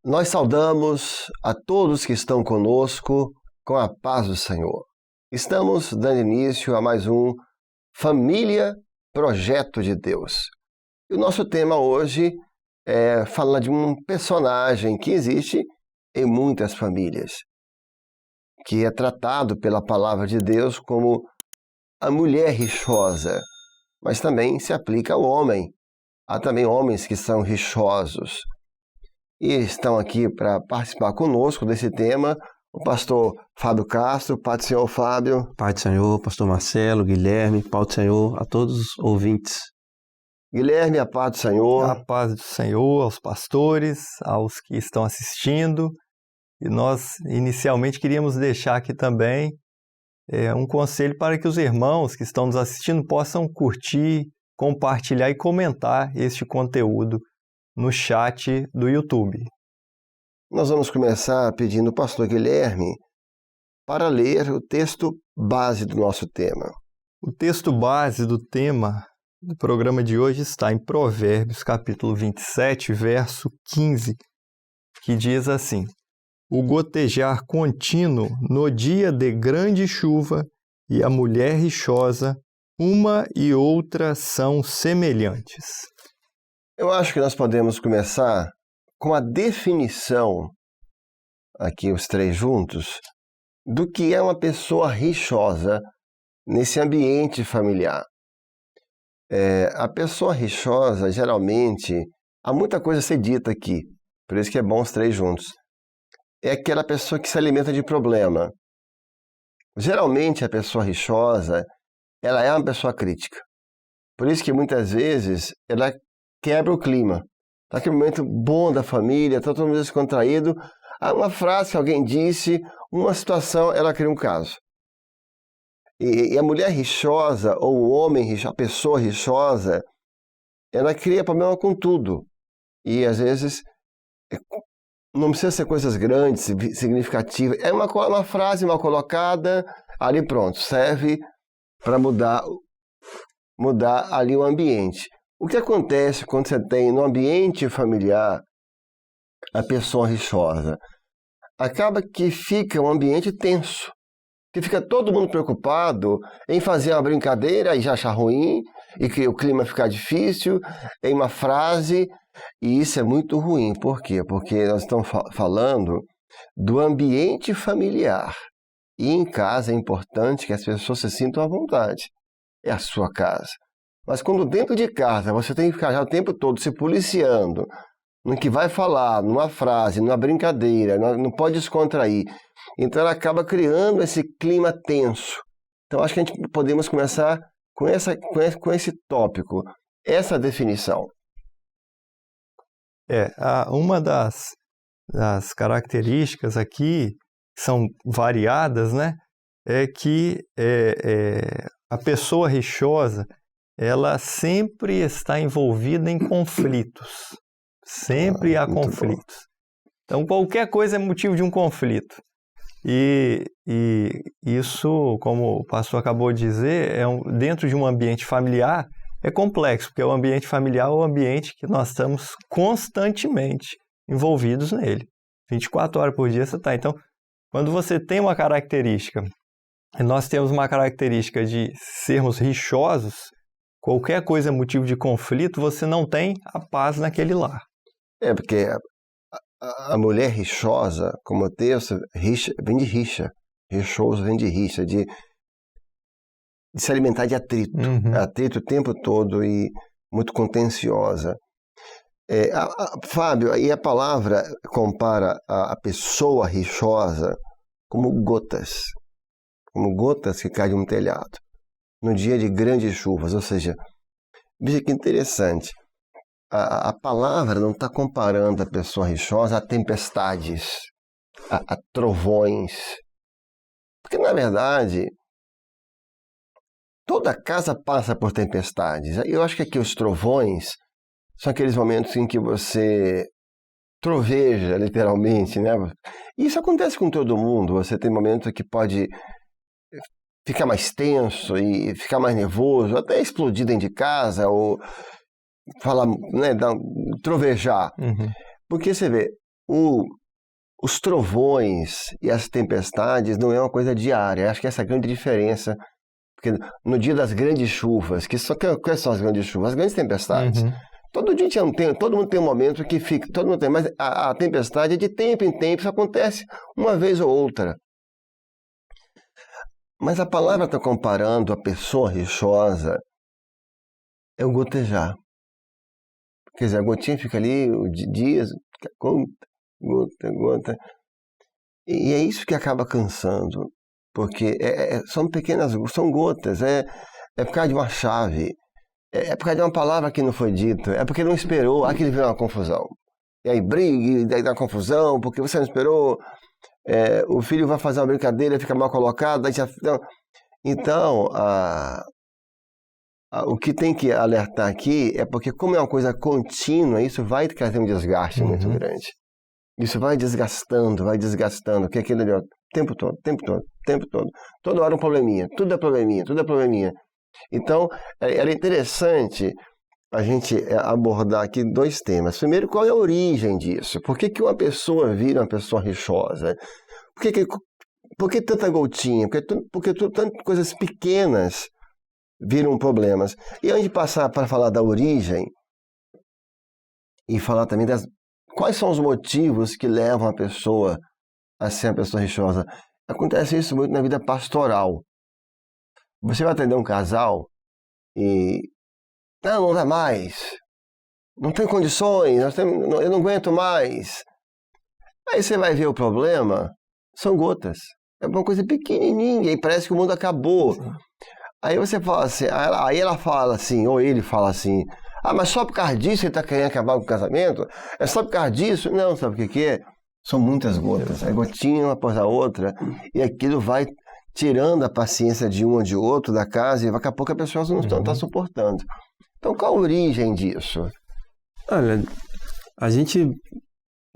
Nós saudamos a todos que estão conosco com a paz do Senhor. Estamos dando início a mais um Família Projeto de Deus. E o nosso tema hoje fala de um personagem que existe em muitas famílias, que é tratado pela palavra de Deus como a mulher rixosa, mas também se aplica ao homem. Há também homens que são rixosos. E estão aqui para participar conosco desse tema o pastor Fábio Castro. Paz do Senhor, Fábio. Paz do Senhor, pastor Marcelo, Guilherme, paz do Senhor a todos os ouvintes. Guilherme, a paz do Senhor. A paz do Senhor aos pastores, aos que estão assistindo. E nós inicialmente queríamos deixar aqui também um conselho para que os irmãos que estão nos assistindo possam curtir, compartilhar e comentar este conteúdo no chat do YouTube. Nós vamos começar pedindo ao pastor Guilherme para ler o texto base do nosso tema. O texto base do tema do programa de hoje está em Provérbios, capítulo 27, verso 15, que diz assim: o gotejar contínuo no dia de grande chuva e a mulher rixosa, uma e outra são semelhantes. Eu acho que nós podemos começar com a definição, aqui os três juntos, do que é uma pessoa rixosa nesse ambiente familiar. A pessoa rixosa, geralmente, há muita coisa a ser dita aqui, por isso que é bom os três juntos. É aquela pessoa que se alimenta de problema. Geralmente, a pessoa rixosa, ela é uma pessoa crítica. Por isso que, muitas vezes, ela quebra o clima. Está aquele momento bom da família, está todo mundo descontraído. Uma frase que alguém disse, uma situação, ela cria um caso. E a mulher rixosa, ou o homem rixoso, a pessoa rixosa, ela cria problema com tudo. E, às vezes, não precisa ser coisas grandes, significativas. É uma frase mal colocada, ali pronto, serve para mudar ali o ambiente. O que acontece quando você tem no ambiente familiar a pessoa rixosa? Acaba que fica um ambiente tenso, que fica todo mundo preocupado em fazer uma brincadeira e já achar ruim, e que o clima ficar difícil, em uma frase, e isso é muito ruim. Por quê? Porque nós estamos falando do ambiente familiar. E em casa é importante que as pessoas se sintam à vontade. É a sua casa. Mas quando dentro de casa você tem que ficar já o tempo todo se policiando no que vai falar, numa frase, numa brincadeira, não pode descontrair. Então ela acaba criando esse clima tenso. Então acho que a gente podemos começar com esse tópico, essa definição. Uma das características aqui, que são variadas, né, é que a pessoa rixosa, ela sempre está envolvida em conflitos. Sempre há conflitos. Então, qualquer coisa é motivo de um conflito. E isso, como o pastor acabou de dizer, dentro de um ambiente familiar, é complexo, porque o ambiente familiar é o ambiente que nós estamos constantemente envolvidos nele. 24 horas por dia você está. Então, quando você tem uma característica, e nós temos uma característica de sermos rixosos, qualquer coisa é motivo de conflito, você não tem a paz naquele lar. Porque a mulher rixosa, como o texto, vem de rixa. Rixoso vem de rixa, de se alimentar de atrito. Atrito o tempo todo e muito contenciosa. Fábio, aí a palavra compara a pessoa rixosa como gotas que caem de um telhado no dia de grandes chuvas. Ou seja, veja que interessante, a palavra não está comparando a pessoa rixosa a tempestades, a trovões, porque na verdade toda casa passa por tempestades. Eu acho que aqui os trovões são aqueles momentos em que você troveja, literalmente, né? Isso acontece com todo mundo. Você tem momentos que pode ficar mais tenso e ficar mais nervoso, até explodir dentro de casa, ou falar, né, trovejar. Uhum. Porque você vê, os trovões e as tempestades não é uma coisa diária. Acho que essa é a grande diferença. Porque no dia das grandes chuvas, quais são as grandes chuvas? As grandes tempestades. Uhum. Todo mundo tem um momento que fica, todo mundo tem, mas a tempestade é de tempo em tempo, isso acontece uma vez ou outra. Mas a palavra está comparando a pessoa rixosa é o gotejar. Quer dizer, a gotinha fica ali dias, gota. E é isso que acaba cansando, porque são gotas, é por causa de uma chave, é por causa de uma palavra que não foi dita, é porque não esperou, aquilo virou uma confusão. E aí briga, e daí dá confusão, porque você não esperou, o filho vai fazer uma brincadeira, fica mal colocado, aí já... Então, o que tem que alertar aqui é porque, como é uma coisa contínua, isso vai trazer um desgaste muito grande. Isso vai desgastando, que aquilo ali, ó, tempo todo. Toda hora um probleminha, tudo é probleminha. Então, era interessante a gente abordar aqui 2 temas. Primeiro, qual é a origem disso? Por que uma pessoa vira uma pessoa rixosa? Por que tanta gotinha? Porque tantas coisas pequenas viram problemas. E antes de passar para falar da origem, e falar também quais são os motivos que levam a pessoa a ser uma pessoa rixosa. Acontece isso muito na vida pastoral. Você vai atender um casal e... Não dá mais. Não tem condições, eu não aguento mais. Aí você vai ver o problema, são gotas. É uma coisa pequenininha e parece que o mundo acabou. Sim. Aí você fala assim, aí ela fala assim, ou ele fala assim, mas só por causa disso ele está querendo acabar com o casamento? É só por causa disso? Não, sabe o que é? São muitas gotas, é gotinha uma após a outra, e aquilo vai tirando a paciência de um ou de outro da casa, e daqui a pouco a pessoa não está suportando. Então, qual a origem disso? Olha, a gente,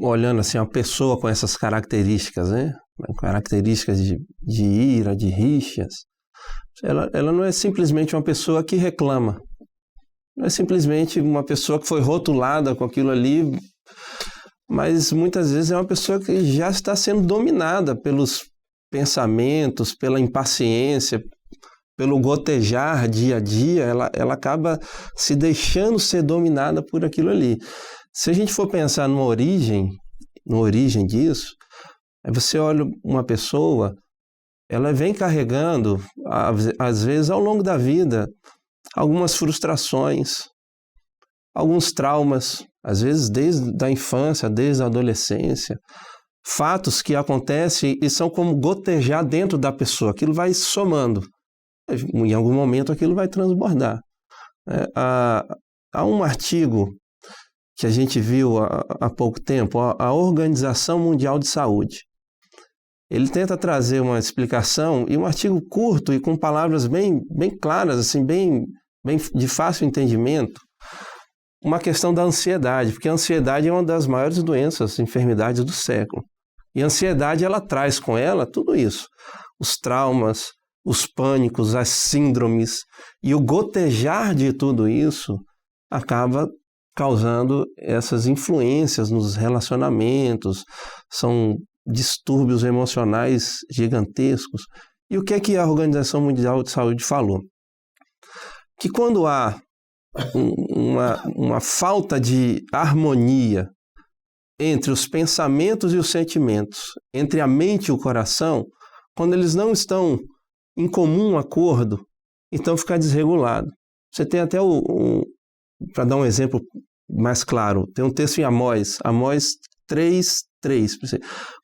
olhando assim, uma pessoa com essas características, né? Características de ira, de rixas, ela não é simplesmente uma pessoa que reclama. Não é simplesmente uma pessoa que foi rotulada com aquilo ali, mas muitas vezes é uma pessoa que já está sendo dominada pelos pensamentos, pela impaciência, pelo gotejar dia a dia, ela acaba se deixando ser dominada por aquilo ali. Se a gente for pensar numa origem disso, aí você olha uma pessoa, ela vem carregando, às vezes ao longo da vida, algumas frustrações, alguns traumas, às vezes desde a infância, desde a adolescência, fatos que acontecem e são como gotejar dentro da pessoa, aquilo vai somando. Em algum momento aquilo vai transbordar. Há um artigo que a gente viu há pouco tempo, a Organização Mundial de Saúde. Ele tenta trazer uma explicação, e um artigo curto e com palavras bem claras, assim, bem de fácil entendimento, uma questão da ansiedade, porque a ansiedade é uma das maiores doenças, enfermidades do século. E a ansiedade, ela traz com ela tudo isso, os traumas, os pânicos, as síndromes, e o gotejar de tudo isso acaba causando essas influências nos relacionamentos, são distúrbios emocionais gigantescos. E o que é que a Organização Mundial de Saúde falou? Que quando há uma falta de harmonia entre os pensamentos e os sentimentos, entre a mente e o coração, quando eles não estão em comum acordo, então fica desregulado. Você tem até para dar um exemplo mais claro, tem um texto em Amós 3:3.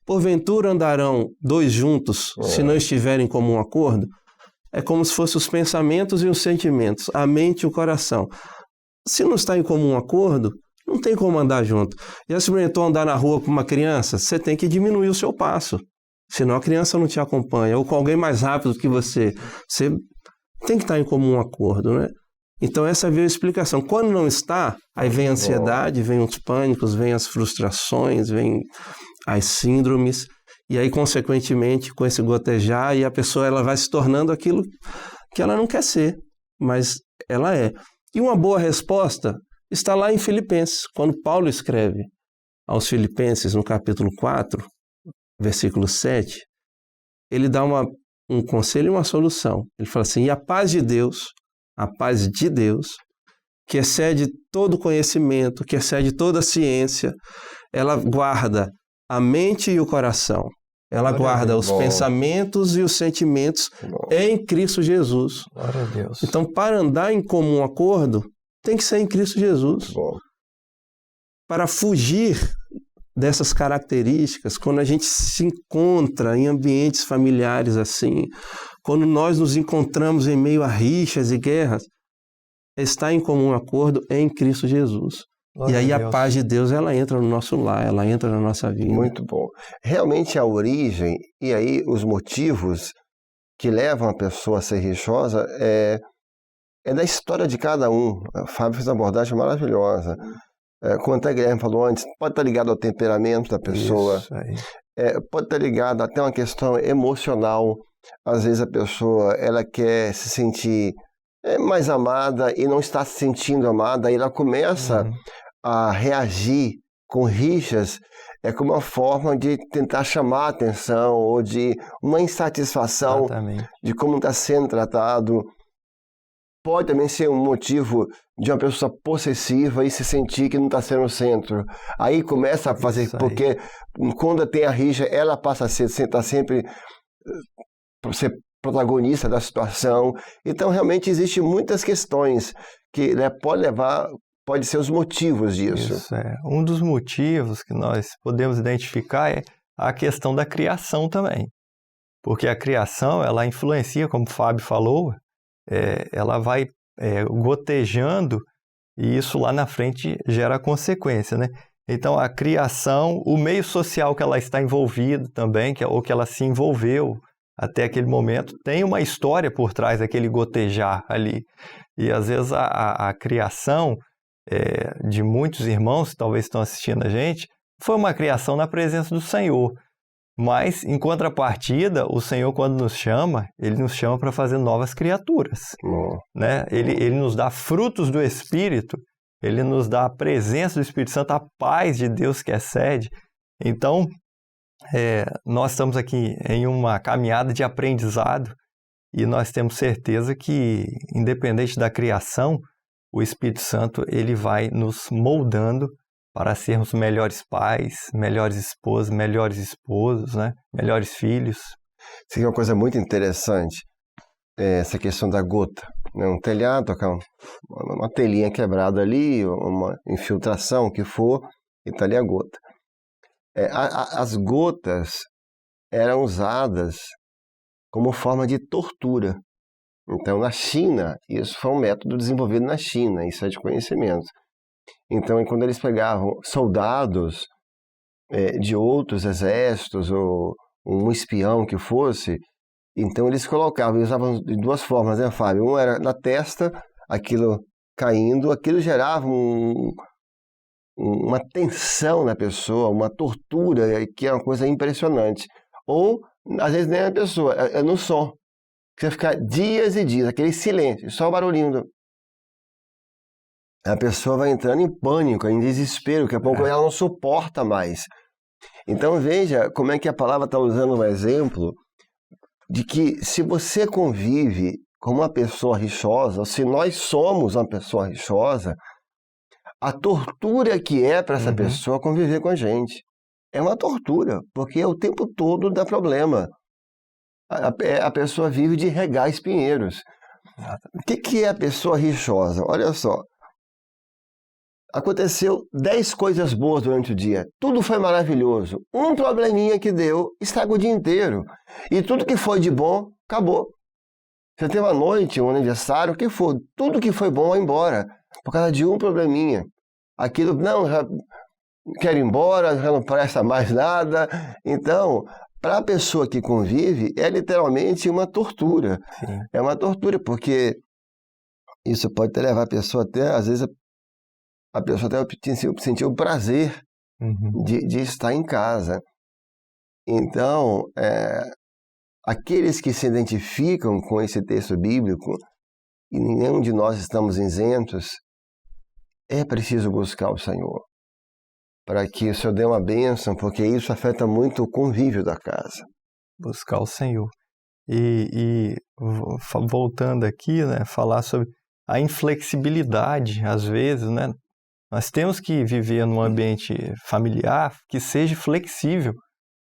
Porventura andarão 2 juntos, se não estiverem em comum acordo? É como se fossem os pensamentos e os sentimentos, a mente e o coração. Se não está em comum acordo, não tem como andar junto. Já experimentou andar na rua com uma criança? Você tem que diminuir o seu passo, senão a criança não te acompanha, ou com alguém mais rápido que você. Você tem que estar em comum acordo, né? Então essa veio a explicação. Quando não está, aí vem a ansiedade, vem os pânicos, vem as frustrações, vem as síndromes, e aí consequentemente com esse gotejar, e a pessoa ela vai se tornando aquilo que ela não quer ser, mas ela é. E uma boa resposta está lá em Filipenses, quando Paulo escreve aos Filipenses, no capítulo 4, versículo 7, ele dá um conselho e uma solução. Ele fala assim: e a paz de Deus, que excede todo conhecimento, que excede toda ciência, ela guarda a mente e o coração. Ela guarda os pensamentos e os sentimentos em Cristo Jesus. Glória a Deus. Então, para andar em comum acordo, tem que ser em Cristo Jesus. Para fugir dessas características, quando a gente se encontra em ambientes familiares assim, quando nós nos encontramos em meio a rixas e guerras, está em comum acordo em Cristo Jesus. Glória e aí a a paz de Deus, ela entra no nosso lar, ela entra na nossa vida. Muito bom. Realmente a origem e aí os motivos que levam a pessoa a ser rixosa é da história de cada um. O Fábio fez uma abordagem maravilhosa. Como até o Guilherme falou antes, pode estar ligado ao temperamento da pessoa, pode estar ligado até uma questão emocional. Às vezes a pessoa ela quer se sentir mais amada e não está se sentindo amada, aí ela começa a reagir com rixas, como uma forma de tentar chamar a atenção ou de uma insatisfação de como está sendo tratado. Pode também ser um motivo de uma pessoa possessiva e se sentir que não está sendo o centro. Aí começa a fazer, porque quando tem a rixa, ela passa a ser sempre protagonista da situação. Então, realmente, existem muitas questões que pode ser os motivos disso. Isso, um dos motivos que nós podemos identificar é a questão da criação também. Porque a criação, ela influencia, como o Fábio falou, ela vai gotejando e isso lá na frente gera consequência, né? Então, a criação, o meio social que ela está envolvida também, ou que ela se envolveu até aquele momento, tem uma história por trás daquele gotejar ali. E, às vezes, a criação de muitos irmãos que talvez estão assistindo a gente foi uma criação na presença do Senhor. Mas, em contrapartida, o Senhor, quando nos chama, Ele nos chama para fazer novas criaturas. Né? Ele nos dá frutos do Espírito, Ele nos dá a presença do Espírito Santo, a paz de Deus que excede. Então, nós estamos aqui em uma caminhada de aprendizado e nós temos certeza que, independente da criação, o Espírito Santo ele vai nos moldando para sermos melhores pais, melhores esposas, melhores esposos, né? Melhores filhos. Isso é uma coisa muito interessante, essa questão da gota. Né? Um telhado, uma telinha quebrada ali, uma infiltração, o que for, e está ali a gota. As gotas eram usadas como forma de tortura. Então, na China, isso foi um método desenvolvido na China, isso é de conhecimento. Então, quando eles pegavam soldados de outros exércitos, ou um espião que fosse, então eles colocavam, usavam de duas formas, né, Fábio? Um era na testa, aquilo caindo, aquilo gerava uma tensão na pessoa, uma tortura, que é uma coisa impressionante. Ou, às vezes, nem a pessoa, é no som. Você ficar dias e dias, aquele silêncio, só o barulhinho. A pessoa vai entrando em pânico, em desespero, daqui a pouco ela não suporta mais. Então veja como é que a palavra está usando um exemplo de que se você convive com uma pessoa rixosa, ou se nós somos uma pessoa rixosa, a tortura que é para essa pessoa conviver com a gente. É uma tortura, porque o tempo todo dá problema. A pessoa vive de regar espinheiros. O que é a pessoa rixosa? Olha só. Aconteceu 10 coisas boas durante o dia. Tudo foi maravilhoso. Um probleminha que deu, estraga o dia inteiro. E tudo que foi de bom, acabou. Você teve uma noite, um aniversário, o que for. Tudo que foi bom vai embora. Por causa de um probleminha. Aquilo, não, já quero ir embora, já não presta mais nada. Então, para a pessoa que convive, é literalmente uma tortura. Sim. É uma tortura, porque isso pode levar a pessoa até, às vezes, a pessoa até sentir o prazer de estar em casa. Então, aqueles que se identificam com esse texto bíblico, e nenhum de nós estamos isentos, é preciso buscar o Senhor. para que o Senhor dê uma bênção, porque isso afeta muito o convívio da casa. Buscar o Senhor. E voltando aqui, né, falar sobre a inflexibilidade, às vezes, né? Nós temos que viver num ambiente familiar que seja flexível.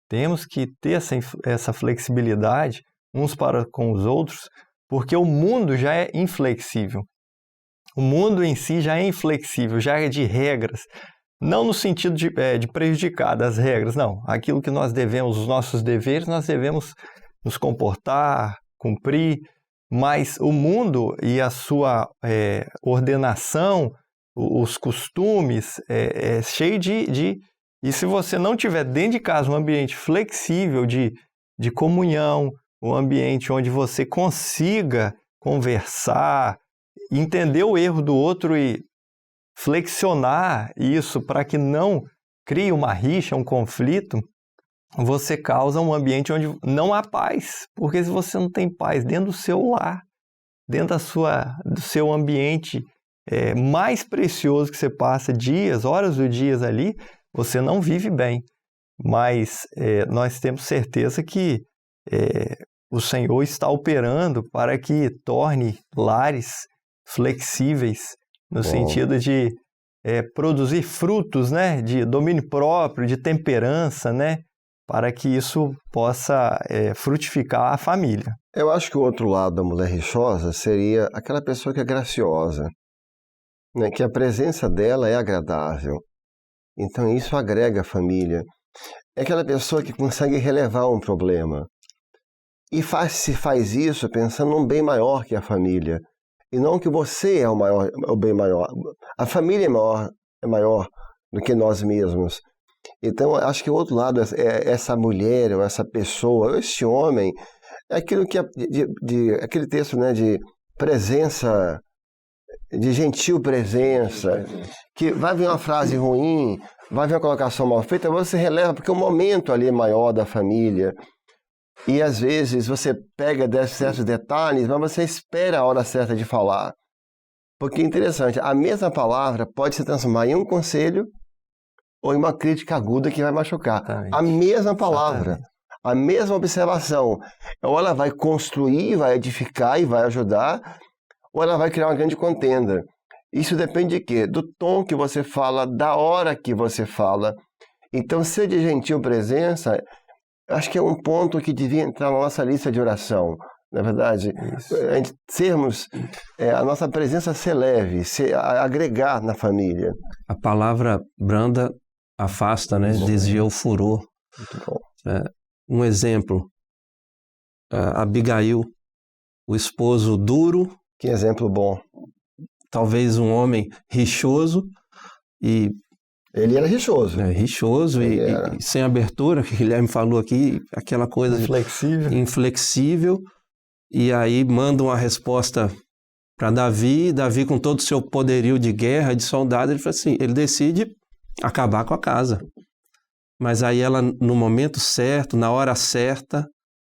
Temos que ter essa flexibilidade uns para com os outros, porque o mundo já é inflexível. O mundo em si já é inflexível, já é de regras. Não no sentido de prejudicar das regras, não. Aquilo que nós devemos, os nossos deveres, nós devemos nos comportar, cumprir, mas o mundo e a sua ordenação, os costumes, é cheio de... E se você não tiver dentro de casa um ambiente flexível de comunhão, um ambiente onde você consiga conversar, entender o erro do outro e flexionar isso para que não crie uma rixa, um conflito, você causa um ambiente onde não há paz. Porque se você não tem paz dentro do seu lar, dentro do seu ambiente mais precioso que você passa dias, horas do dia ali, você não vive bem. Mas nós temos certeza que o Senhor está operando para que torne lares flexíveis, no sentido de produzir frutos, né, de domínio próprio, de temperança, né, para que isso possa frutificar a família. Eu acho que o outro lado da mulher rixosa seria aquela pessoa que é graciosa, né, que a presença dela é agradável. Então isso agrega a família. É aquela pessoa que consegue relevar um problema. E se faz isso pensando num bem maior que a família. E não que você é o bem maior. A família é maior do que nós mesmos. Então, acho que o outro lado é essa mulher, ou essa pessoa, ou esse homem, é aquilo que aquele texto, né, de presença, de gentil presença, que vai vir uma frase ruim, vai vir uma colocação mal feita, você releva, porque o momento ali é maior da família. E às vezes você pega certos detalhes, mas você espera a hora certa de falar. Porque é interessante, a mesma palavra pode se transformar em um conselho ou em uma crítica aguda que vai machucar. Exatamente. A mesma palavra, a mesma observação. Ou ela vai construir, vai edificar e vai ajudar, ou ela vai criar uma grande contenda. Isso depende de quê? Do tom que você fala, da hora que você fala. Então, ser de gentil presença, acho que é um ponto que devia entrar na nossa lista de oração. Na verdade, a nossa presença ser leve, agregar na família. A palavra branda afasta, né? Desvia o furor. Muito bom. Um exemplo, Abigail, o esposo duro. Que exemplo bom. Talvez um homem rixoso e... Ele era rixoso. Rixoso e sem abertura, que o Guilherme falou aqui, aquela coisa... Inflexível. E aí manda uma resposta para Davi com todo o seu poderio de guerra, de soldado, ele fala assim, ele decide acabar com a casa. Mas aí ela, no momento certo, na hora certa,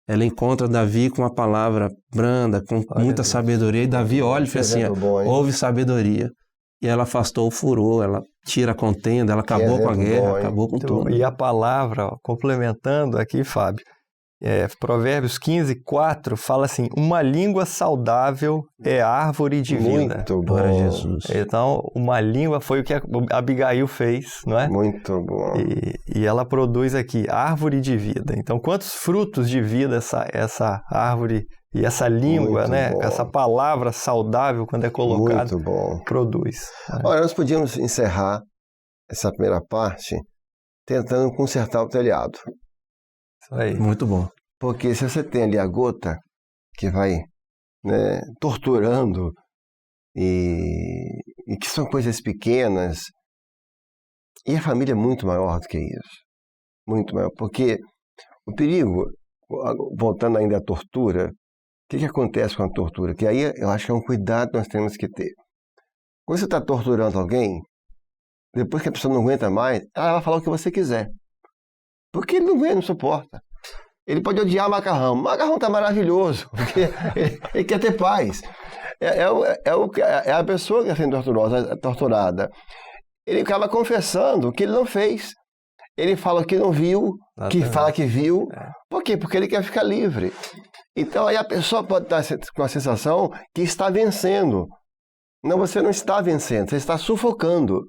ela encontra Davi com uma palavra branda, com muita sabedoria, e Davi olha e fala assim, houve sabedoria. E ela afastou o furor, ela tira a contenda, ela acabou com a guerra, acabou com tudo. E a palavra, complementando aqui, Fábio, Provérbios 15:4 fala assim, uma língua saudável é árvore de vida. Muito bom. Jesus. Então, uma língua foi o que a Abigail fez, não é? Muito bom. E ela produz aqui, árvore de vida. Então, quantos frutos de vida essa árvore e essa língua, muito né? Bom. Essa palavra saudável, quando é colocada, produz. Olha, nós podíamos encerrar essa primeira parte tentando consertar o telhado. Isso aí. Muito bom. Porque se você tem ali a gota que vai, né, torturando e que são coisas pequenas, e a família é muito maior do que isso. Muito maior. Porque o perigo, voltando ainda à tortura, o que acontece com a tortura? Que aí eu acho que é um cuidado que nós temos que ter. Quando você está torturando alguém, depois que a pessoa não aguenta mais, ela vai falar o que você quiser. Porque ele não aguenta, não suporta. Ele pode odiar macarrão. O macarrão está maravilhoso, porque ele quer ter paz. É a pessoa que está sendo torturada. ele acaba confessando que ele não fez. Ele fala que não viu, que fala que viu. Por quê? Porque ele quer ficar livre. Então aí a pessoa pode estar com a sensação que está vencendo. Não, você não está vencendo, você está sufocando.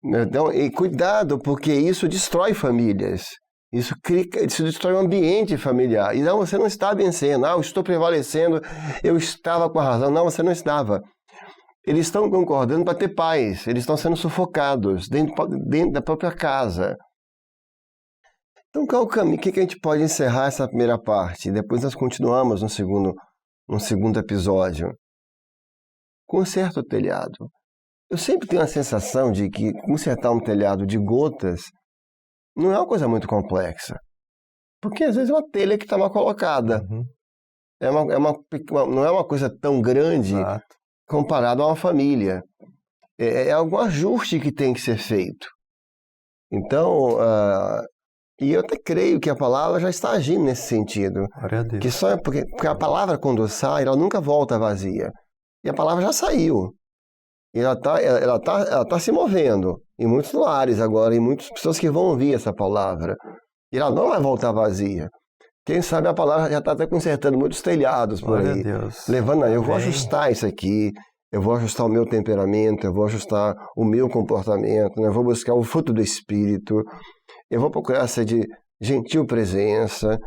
Então, e cuidado, porque isso destrói famílias. Isso destrói o ambiente familiar. E não, você não está vencendo. Eu estou prevalecendo, eu estava com a razão. Não, você não estava. Eles estão concordando para ter paz. Eles estão sendo sufocados dentro da própria casa. Então, qual é o caminho? O que a gente pode encerrar essa primeira parte? Depois nós continuamos no segundo episódio. Conserta o telhado. Eu sempre tenho a sensação de que consertar um telhado de gotas não é uma coisa muito complexa. Porque às vezes é uma telha que está mal colocada. Não é uma coisa tão grande comparado a uma família. É algum ajuste que tem que ser feito. Então, e eu até creio que a palavra já está agindo nesse sentido. Glória a Deus. Que só porque a palavra, quando sai, ela nunca volta vazia. E a palavra já saiu. E ela tá se movendo em muitos lares agora, em muitas pessoas que vão ouvir essa palavra. E ela não vai voltar vazia. Quem sabe a palavra já está até consertando muitos telhados por aí. Levando aí, eu vou ajustar isso aqui, eu vou ajustar o meu temperamento, eu vou ajustar o meu comportamento, né? Eu vou buscar o fruto do Espírito, eu vou procurar ser de gentil presença,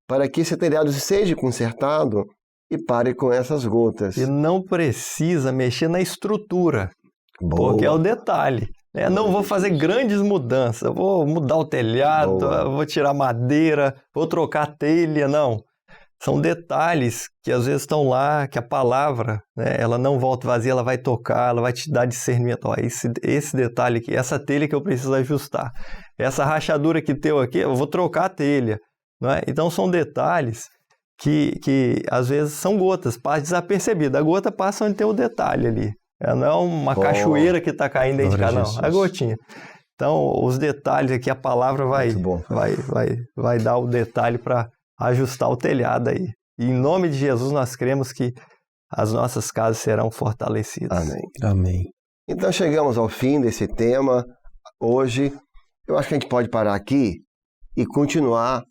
para que esse telhado seja consertado e pare com essas gotas. E não precisa mexer na estrutura, porque é o detalhe. Não vou fazer grandes mudanças, vou mudar o telhado, vou tirar madeira, vou trocar a telha, não. São detalhes que às vezes estão lá, que a palavra, né, ela não volta vazia, ela vai tocar, ela vai te dar discernimento. Esse detalhe aqui, essa telha que eu preciso ajustar, essa rachadura que tem aqui, eu vou trocar a telha. Não é? Então são detalhes que às vezes são gotas, passa desapercebida. A gota passa onde tem o detalhe ali. Não é uma cachoeira que está caindo dentro de casa, não. É a gotinha. Então, os detalhes aqui, a palavra vai dar o detalhe para ajustar o telhado aí. E em nome de Jesus, nós cremos que as nossas casas serão fortalecidas. Amém. Amém. Então, chegamos ao fim desse tema hoje. Eu acho que a gente pode parar aqui e continuar.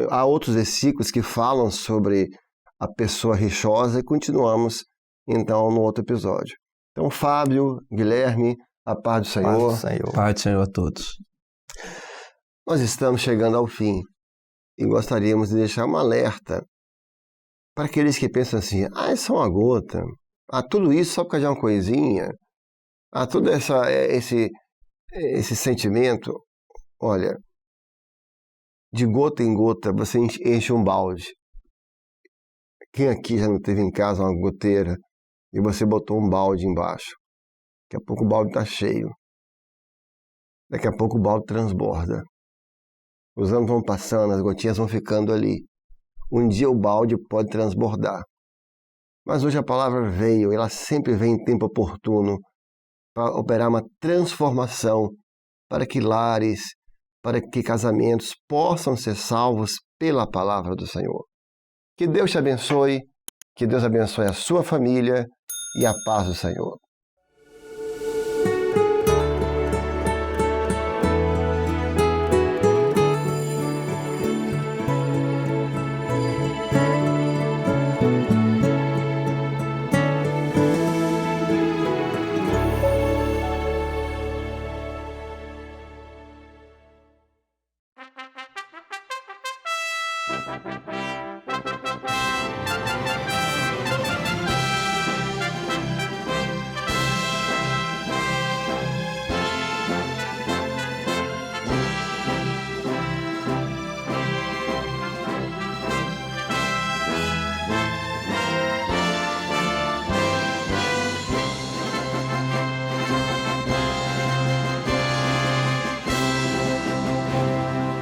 Há outros versículos que falam sobre a pessoa rixosa e continuamos, então, no outro episódio. Então, Fábio, Guilherme, a paz do Senhor. Paz do Senhor. Paz do Senhor a todos. Nós estamos chegando ao fim e gostaríamos de deixar um alerta para aqueles que pensam assim, é só uma gota, tudo isso só por causa de uma coisinha, todo esse sentimento. Olha, de gota em gota você enche um balde. Quem aqui já não teve em casa uma goteira e você botou um balde embaixo? Daqui a pouco o balde está cheio. Daqui a pouco o balde transborda. Os anos vão passando, as gotinhas vão ficando ali. Um dia o balde pode transbordar. Mas hoje a palavra veio, ela sempre vem em tempo oportuno para operar uma transformação para que lares, para que casamentos possam ser salvos pela palavra do Senhor. Que Deus te abençoe, que Deus abençoe a sua família e a paz do Senhor.